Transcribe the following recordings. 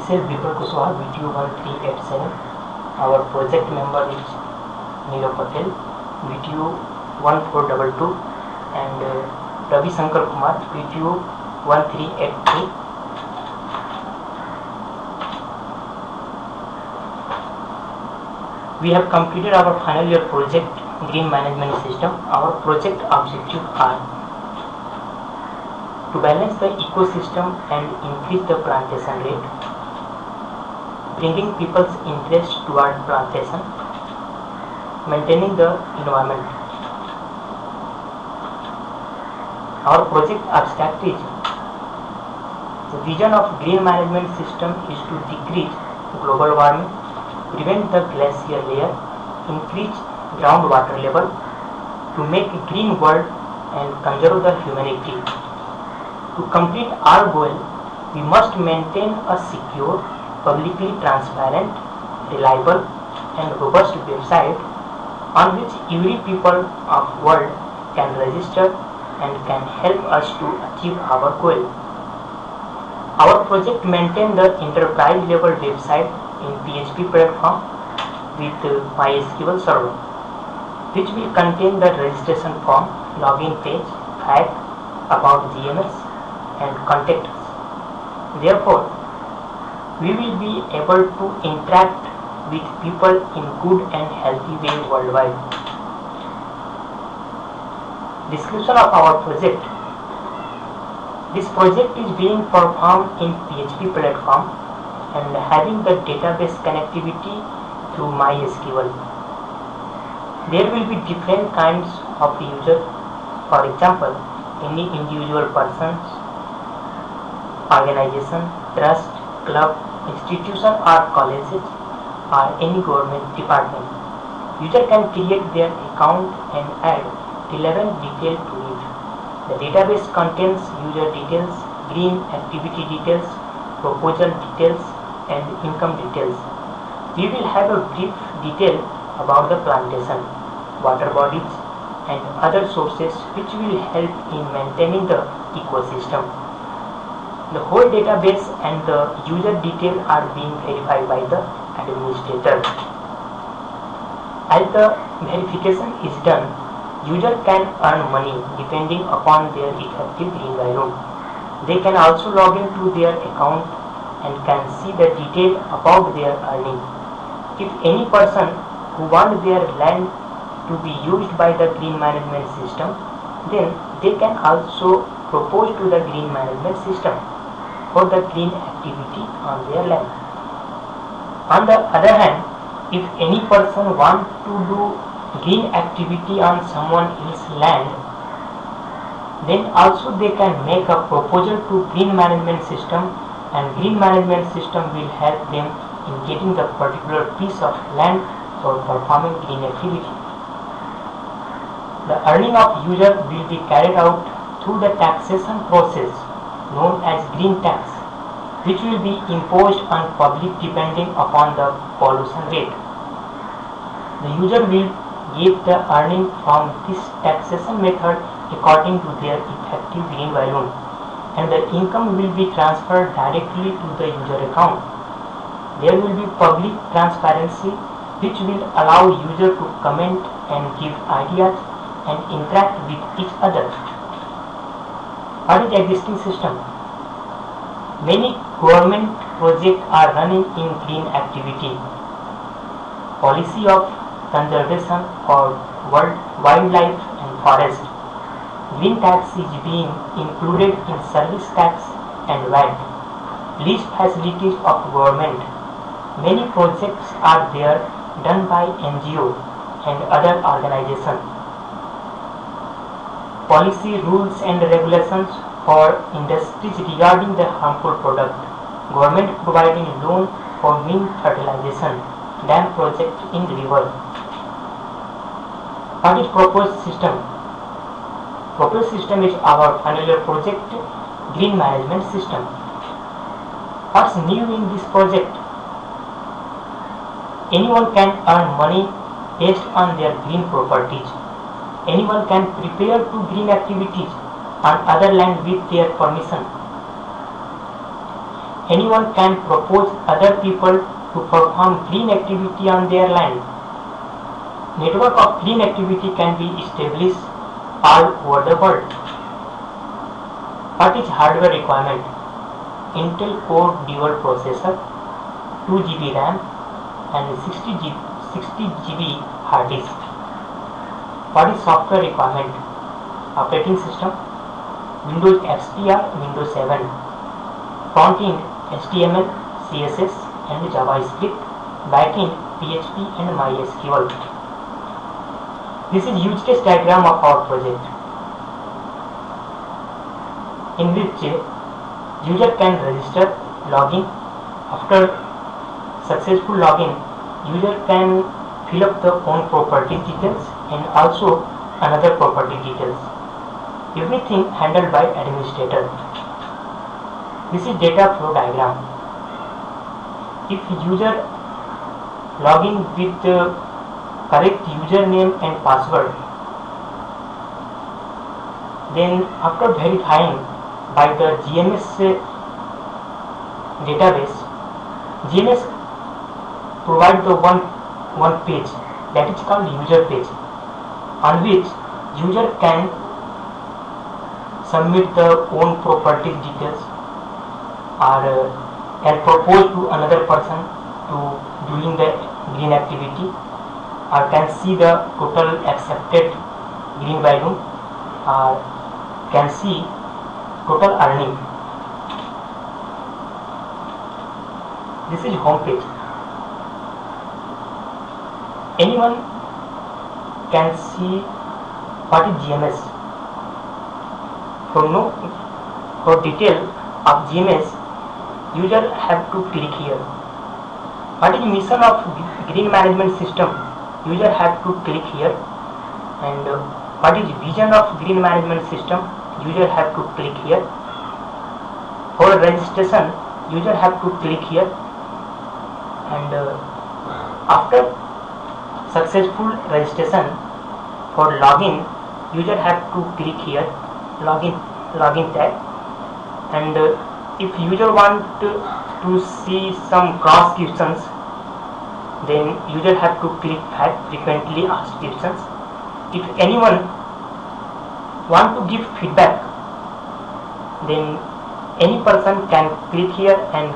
Myself Vipul Kushwaha, VTU 1387. Our project member is Neelo Patel, VTU 1422, and Ravi Shankar Kumar, VTU 1383. We have completed our final year project, Green Management System. Our project objectives are to balance the ecosystem and increase the plantation rate, bringing people's interest toward plantation, maintaining the environment. Our project abstract is: the vision of green management system is to decrease global warming, prevent the glacier layer, increase groundwater level, to make a green world and conserve the humanity. To complete our goal, we must maintain a secure, publicly transparent, reliable and robust website on which every people of world can register and can help us to achieve our goal. Our project maintains the enterprise level website in PHP platform with MySQL server, which will contain the registration form, login page, fact, about GMS and contact us. Therefore, we will be able to interact with people in good and healthy way worldwide. Description of our project. This project is being performed in PHP platform and having the database connectivity through MySQL. There will be different kinds of user. For example, any individual persons, organization, trust, club, institution or colleges or any government department. User can create their account and add relevant detail to it. The database contains user details, green activity details, proposal details and income details. We will have a brief detail about the plantation, water bodies and other sources which will help in maintaining the ecosystem. The whole database and the user detail are being verified by the administrator. As the verification is done, user can earn money depending upon their effective green value. They can also log into their account and can see the detail about their earning. If any person who wants their land to be used by the green management system, then they can also propose to the green management system for the green activity on their land. On the other hand, if any person wants to do green activity on someone else's land, then also they can make a proposal to green management system, and green management system will help them in getting the particular piece of land for performing green activity. The earning of user will be carried out through the taxation process known as green tax, which will be imposed on public depending upon the pollution rate. The user will get the earning from this taxation method according to their effective green value, and the income will be transferred directly to the user account. There will be public transparency which will allow user to comment and give ideas and interact with each other. What is existing system? Many government projects are running in green activity. Policy of conservation for wildlife and forest. Green tax is being included in service tax and VAT. Lease facilities of government. Many projects are there done by NGO and other organizations. Policy, rules and regulations for industries regarding the harmful product. Government providing loan for wind fertilization, dam project in river. What is proposed system? Proposed system is our final year project, Green Management System. What's new in this project? Anyone can earn money based on their green properties. Anyone can prepare to green activities on other land with their permission. Anyone can propose other people to perform green activity on their land. Network of green activity can be established all over the world. What is hardware requirement? Intel Core dual processor, 2 GB RAM and 60 GB hard disk. What is software requirement? Operating system, Windows XP or Windows 7. Front-end HTML, CSS and JavaScript. Back-end PHP and MySQL. This is use case diagram of our project, in which user can register, login. After successful login, user can fill up the own property details and also another property details. Everything handled by administrator. This is data flow diagram. If user login with the correct username and password, then after verifying by the GMS database, GMS provide the one page that is called user page, on which user can submit the own property details or can propose to another person to doing the green activity, or can see the total accepted green value, or can see total earning. This is home page. Anyone can see what is GMS. For detail of GMS, user have to click here. What is mission of green management system? User have to click here. And what is vision of green management system? User have to click here. For registration, user have to click here. And after successful registration, for login, user have to click here, login tab. And if user want to see some cross questions, then user have to click frequently asked questions. If anyone want to give feedback, then any person can click here and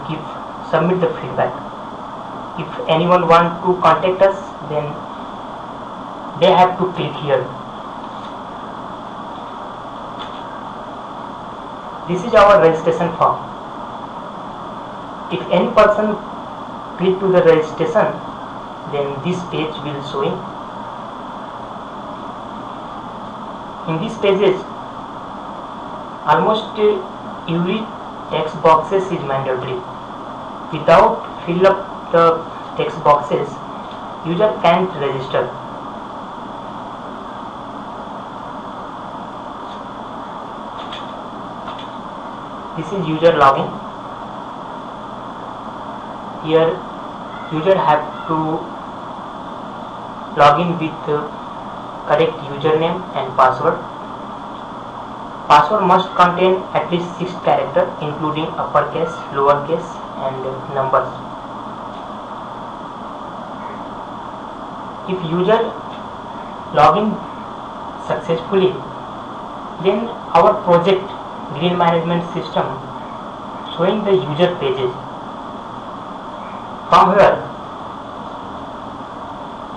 submit the feedback. If anyone want to contact us, then they have to click here. This is our registration form. If any person click to the registration, then this page will showing. In these pages, almost every text boxes is mandatory. Without fill up the text boxes, user can't register. This is user login. Here user have to login with correct username and password. Password must contain at least 6 characters, including uppercase, lowercase and numbers. If user login successfully, then our project green management system showing the user pages. From here,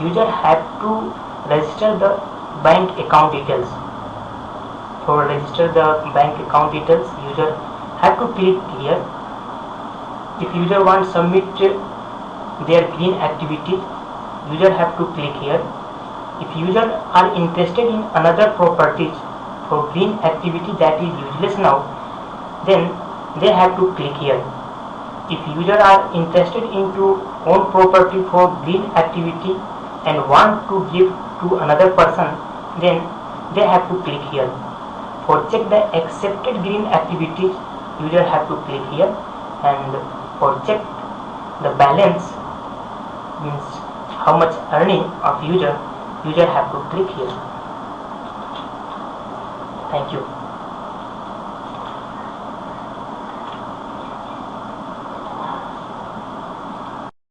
user have to register the bank account details. For register the bank account details, user have to click here. If user want to submit their green activity, user have to click here. If user are interested in another properties for green activity that is useless now, then they have to click here. If user are interested into own property for green activity and want to give to another person, then they have to click here. For check the accepted green activities, user have to click here, and for check the balance, means how much earning of user have to click here. Thank you.